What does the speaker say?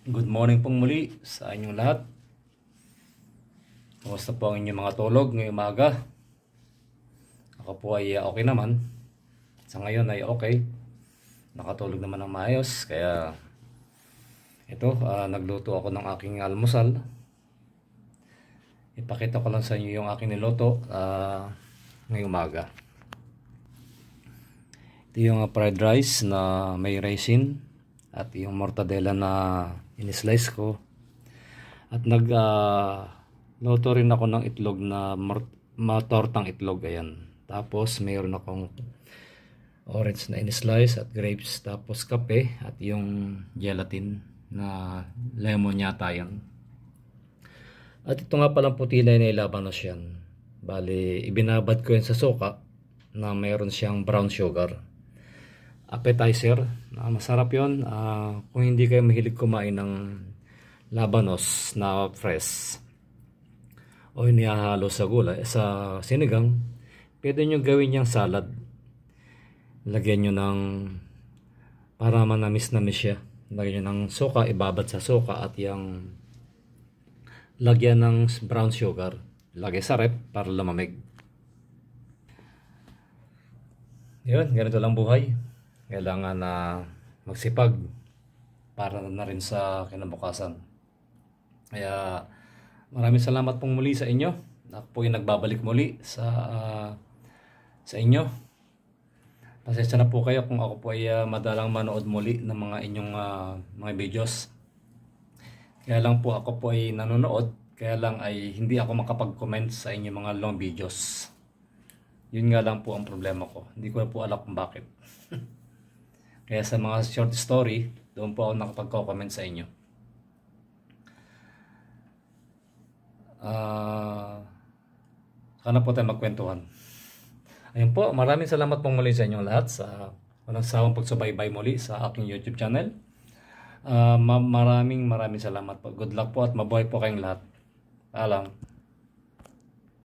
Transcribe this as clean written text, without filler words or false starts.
Good morning pong muli sa inyong lahat. Kumusta po ang inyong mga tulog ngayong umaga? Ako po ay okay naman. Sa ngayon ay okay. Nakatulog naman ng maayos. Kaya ito, nagluto ako ng aking almusal. Ipakita ko lang sa inyo yung aking niluto ngayong umaga. Ito yung fried rice na may raisin. At yung mortadella na in-slice ko. At luto rin ako ng itlog na tortang itlog. Ayan. Tapos mayroon akong orange na in-slice at grapes. Tapos kape at yung gelatin na lemon yata yun. At ito nga palang puti na ilabanos yan. Bali, ibinabad ko yan sa suka na mayroon siyang brown sugar. Appetizer, masarap yun. Kung hindi kayo mahilig kumain ng labanos na fresh o inihahalo sa gulay, sa sinigang, pwede nyo gawin yung salad. Lagyan nyo ng para manamis siya. Lagyan nyo ng suka, ibabad sa suka at yung lagyan ng brown sugar. Lagay sa rep para lumamig. Yun, ganito lang buhay. Kailangan na magsipag para na rin sa kinabukasan. Kaya maraming salamat pong muli sa inyo. Ako po yung nagbabalik muli sa inyo. Pasensya na po kayo kung ako po ay madalang manood muli ng mga inyong mga videos. Kaya lang po ako po ay nanonood. Kaya lang ay hindi ako makapag-comment sa inyong mga long videos. Yun nga lang po ang problema ko. Hindi ko na po alam kung bakit. Kaya sa mga short story, doon po ako nakapag-comment sa inyo. Sana po tayo magkwentuhan. Ayun po, maraming salamat pong muli sa inyong lahat sa walang sawang pagsubaybay muli sa aking YouTube channel. Maraming salamat po. Good luck po at mabuhay po kayong lahat. Paalam.